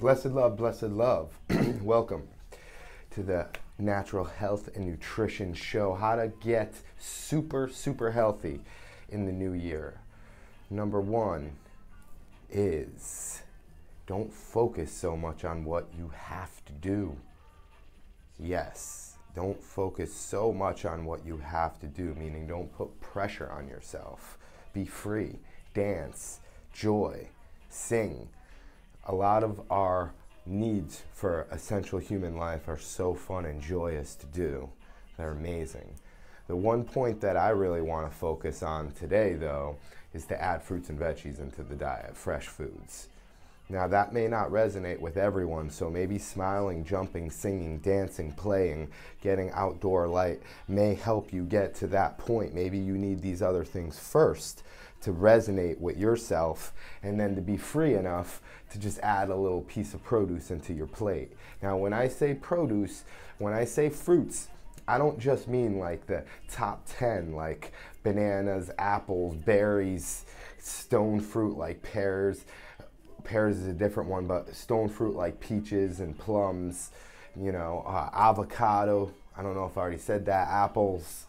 Blessed love. Welcome to the Natural Health and Nutrition Show. How to get super healthy in the new year. Number one is don't focus so much on what you have to do. Yes, don't focus so much on what you have to do, meaning don't put pressure on yourself. Be free, dance, joy, sing. A lot of our needs for essential human life are so fun and joyous to do. They're amazing. The one point that I really want to focus on today, though, is to add fruits and veggies into the diet, fresh foods. Now, that may not resonate with everyone, so maybe smiling, jumping, singing, dancing, playing, getting outdoor light may help you get to that point. Maybe you need these other things first to resonate with yourself, and then to be free enough to just add a little piece of produce into your plate. Now, when I say produce, when I say fruits, I don't just mean like the top 10, like bananas, apples, berries, stone fruit like pears. Pears is a different one, but stone fruit like peaches and plums, avocado. I don't know if I already said that. Apples.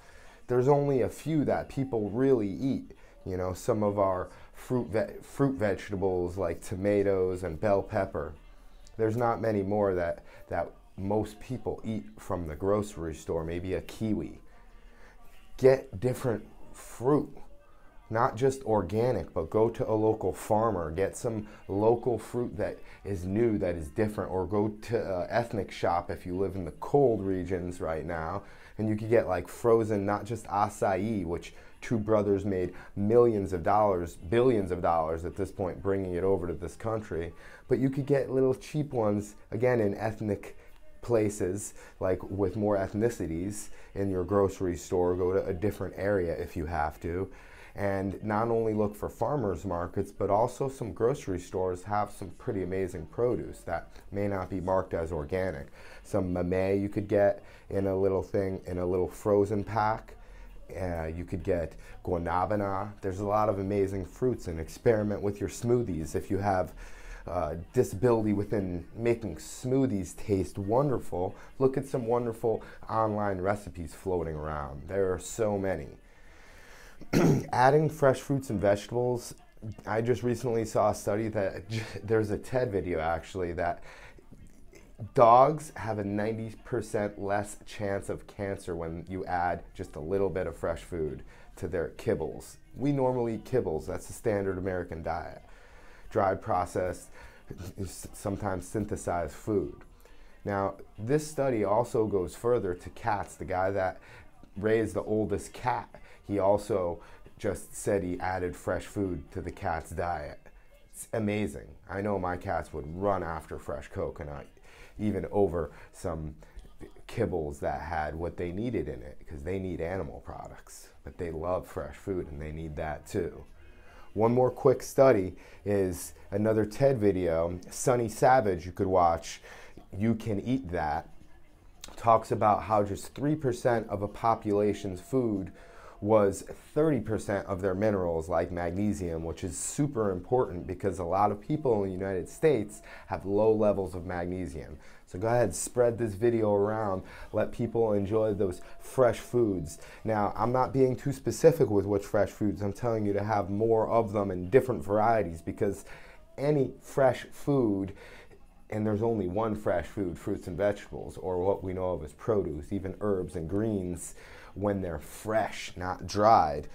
There's only a few that people really eat. Some of our fruit vegetables like tomatoes and bell pepper. There's not many more that most people eat from the grocery store, maybe a kiwi. Get different fruit, not just organic, but go to a local farmer, get some local fruit that is new, that is different, or go to an ethnic shop if you live in the cold regions right now, and you could get like frozen, not just acai, which two brothers made millions of dollars, billions of dollars at this point, bringing it over to this country. But you could get little cheap ones, again, in ethnic places, like with more ethnicities in your grocery store. Go to a different area if you have to. And not only look for farmers markets, but also some grocery stores have some pretty amazing produce that may not be marked as organic. Some mamey you could get in a little thing, in a little frozen pack. You could get guanabana. There's a lot of amazing fruits, and experiment with your smoothies. If you have disability within making smoothies taste wonderful, look at some wonderful online recipes floating around. There are so many. Adding fresh fruits and vegetables, I just recently saw a study that there's a TED video actually that dogs have a 90% less chance of cancer when you add just a little bit of fresh food to their kibbles. We normally eat kibbles, that's the standard American diet. Dried, processed, sometimes synthesized food. Now, this study also goes further to cats. The guy that raised the oldest cat, he also just said he added fresh food to the cat's diet. It's amazing. I know my cats would run after fresh coconut, even over some kibbles that had what they needed in it, because they need animal products, but they love fresh food and they need that too. One more quick study is another TED video, Sunny Savage, you could watch, You Can Eat That, talks about how just 3% of a population's food was 30% of their minerals, like magnesium, which is super important because a lot of people in the United States have low levels of magnesium. So go ahead, spread this video around, let people enjoy those fresh foods. Now, I'm not being too specific with which fresh foods. I'm telling you to have more of them in different varieties, because any fresh food, and there's only one fresh food, fruits and vegetables, or what we know of as produce, even herbs and greens, when they're fresh, not dried.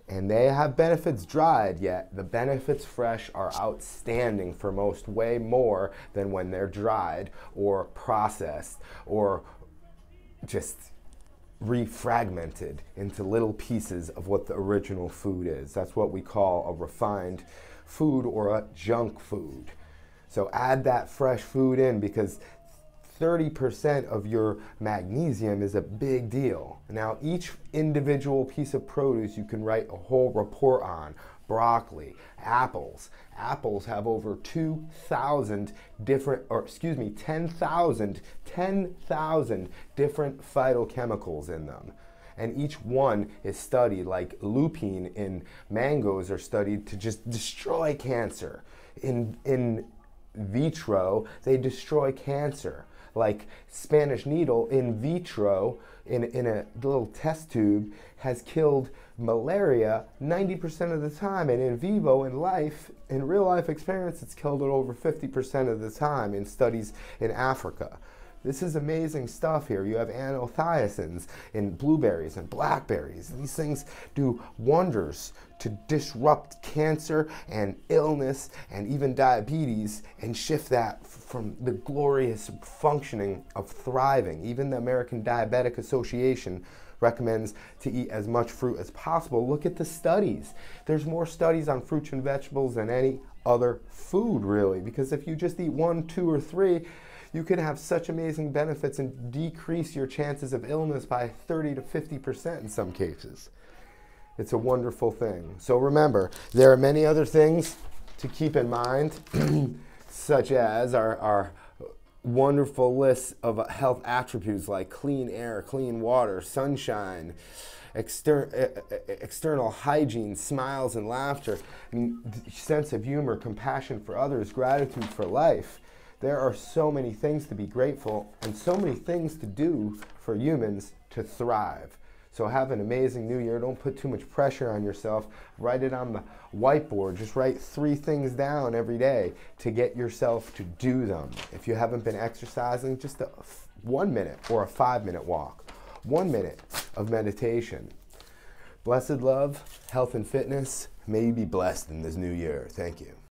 And they have benefits dried, yet the benefits fresh are outstanding for most, way more than when they're dried or processed or just refragmented into little pieces of what the original food is. That's what we call a refined food or a junk food. So add that fresh food in, because 30% of your magnesium is a big deal. Now, each individual piece of produce you can write a whole report on. Broccoli, apples. Apples have over 2,000 different, 10,000 different phytochemicals in them. And each one is studied, like lupine in mangoes are studied to just destroy cancer. In vitro, they destroy cancer. Like Spanish needle in vitro, in a little test tube, has killed malaria 90% of the time, and in vivo, in life, in real life experience, it's killed it over 50% of the time in studies in Africa. This is amazing stuff here. You have anthocyanins in blueberries and blackberries. These things do wonders to disrupt cancer and illness and even diabetes and shift that from the glorious functioning of thriving. Even the American Diabetic Association recommends to eat as much fruit as possible. Look at the studies. There's more studies on fruits and vegetables than any other food, really, because if you just eat 1, 2, or 3, you can have such amazing benefits and decrease your chances of illness by 30 to 50% in some cases. It's a wonderful thing. So remember, there are many other things to keep in mind, such as our wonderful list of health attributes like clean air, clean water, sunshine, external hygiene, smiles and laughter, sense of humor, compassion for others, gratitude for life. There are so many things to be grateful and so many things to do for humans to thrive. So have an amazing new year. Don't put too much pressure on yourself. Write it on the whiteboard. Just write 3 things down every day to get yourself to do them. If you haven't been exercising, just a 1 minute or a 5-minute walk. 1 minute of meditation. Blessed love, health and fitness. May you be blessed in this new year. Thank you.